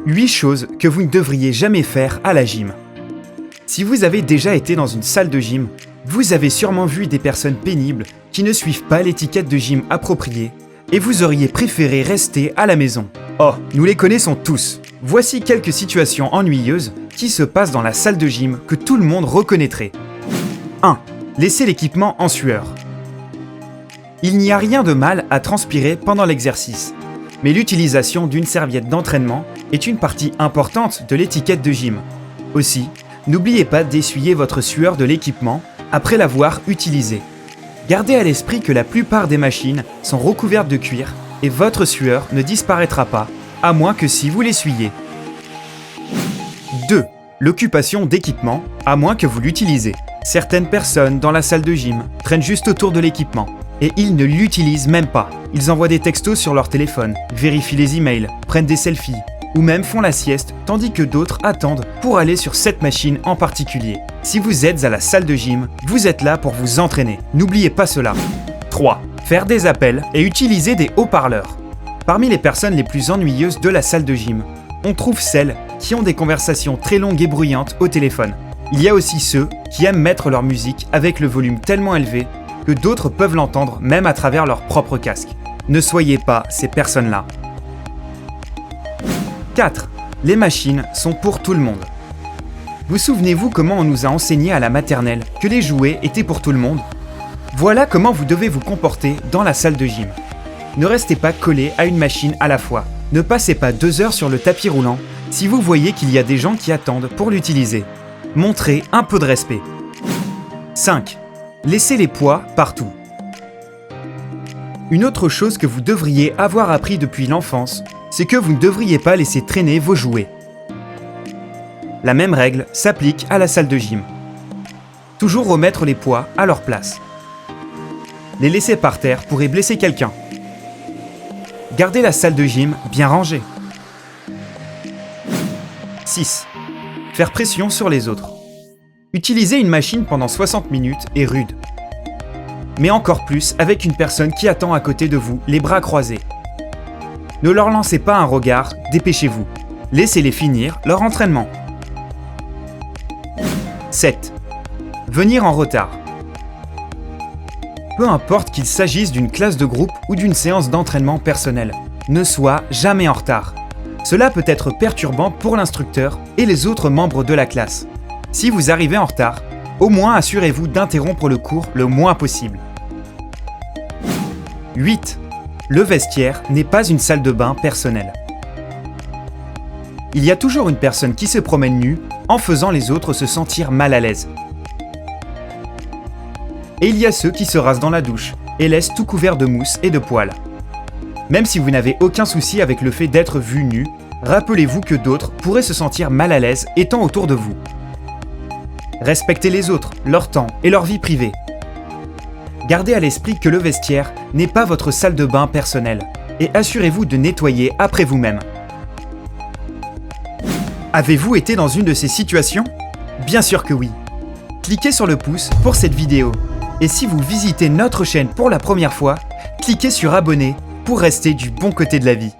8 choses que vous ne devriez jamais faire à la gym. Si vous avez déjà été dans une salle de gym, vous avez sûrement vu des personnes pénibles qui ne suivent pas l'étiquette de gym appropriée et vous auriez préféré rester à la maison. Oh, nous les connaissons tous. Voici quelques situations ennuyeuses qui se passent dans la salle de gym que tout le monde reconnaîtrait. 1. Laissez l'équipement en sueur. Il n'y a rien de mal à transpirer pendant l'exercice, mais l'utilisation d'une serviette d'entraînement est une partie importante de l'étiquette de gym. Aussi, n'oubliez pas d'essuyer votre sueur de l'équipement après l'avoir utilisé. Gardez à l'esprit que la plupart des machines sont recouvertes de cuir et votre sueur ne disparaîtra pas, à moins que si vous l'essuyez. 2. L'occupation d'équipement, à moins que vous l'utilisez. Certaines personnes dans la salle de gym traînent juste autour de l'équipement et ils ne l'utilisent même pas. Ils envoient des textos sur leur téléphone, vérifient les emails, prennent des selfies ou même font la sieste, tandis que d'autres attendent pour aller sur cette machine en particulier. Si vous êtes à la salle de gym, vous êtes là pour vous entraîner. N'oubliez pas cela. 3. Faire des appels et utiliser des haut-parleurs. Parmi les personnes les plus ennuyeuses de la salle de gym, on trouve celles qui ont des conversations très longues et bruyantes au téléphone. Il y a aussi ceux qui aiment mettre leur musique avec le volume tellement élevé que d'autres peuvent l'entendre même à travers leur propre casque. Ne soyez pas ces personnes-là. 4. Les machines sont pour tout le monde. Vous souvenez-vous comment on nous a enseigné à la maternelle que les jouets étaient pour tout le monde ? Voilà comment vous devez vous comporter dans la salle de gym. Ne restez pas collé à une machine à la fois. Ne passez pas 2 heures sur le tapis roulant si vous voyez qu'il y a des gens qui attendent pour l'utiliser. Montrez un peu de respect. 5. Laissez les poids partout. Une autre chose que vous devriez avoir appris depuis l'enfance, c'est que vous ne devriez pas laisser traîner vos jouets. La même règle s'applique à la salle de gym. Toujours remettre les poids à leur place. Les laisser par terre pourrait blesser quelqu'un. Gardez la salle de gym bien rangée. 6. Faire pression sur les autres. Utiliser une machine pendant 60 minutes est rude. Mais encore plus avec une personne qui attend à côté de vous, les bras croisés. Ne leur lancez pas un regard, dépêchez-vous. Laissez-les finir leur entraînement. 7. Venir en retard. Peu importe qu'il s'agisse d'une classe de groupe ou d'une séance d'entraînement personnel, ne sois jamais en retard. Cela peut être perturbant pour l'instructeur et les autres membres de la classe. Si vous arrivez en retard, au moins assurez-vous d'interrompre le cours le moins possible. 8. Le vestiaire n'est pas une salle de bain personnelle. Il y a toujours une personne qui se promène nue en faisant les autres se sentir mal à l'aise. Et il y a ceux qui se rasent dans la douche et laissent tout couvert de mousse et de poils. Même si vous n'avez aucun souci avec le fait d'être vu nu, rappelez-vous que d'autres pourraient se sentir mal à l'aise étant autour de vous. Respectez les autres, leur temps et leur vie privée. Gardez à l'esprit que le vestiaire n'est pas votre salle de bain personnelle et assurez-vous de nettoyer après vous-même. Avez-vous été dans une de ces situations ? Bien sûr que oui. Cliquez sur le pouce pour cette vidéo. Et si vous visitez notre chaîne pour la première fois, cliquez sur abonner pour rester du bon côté de la vie.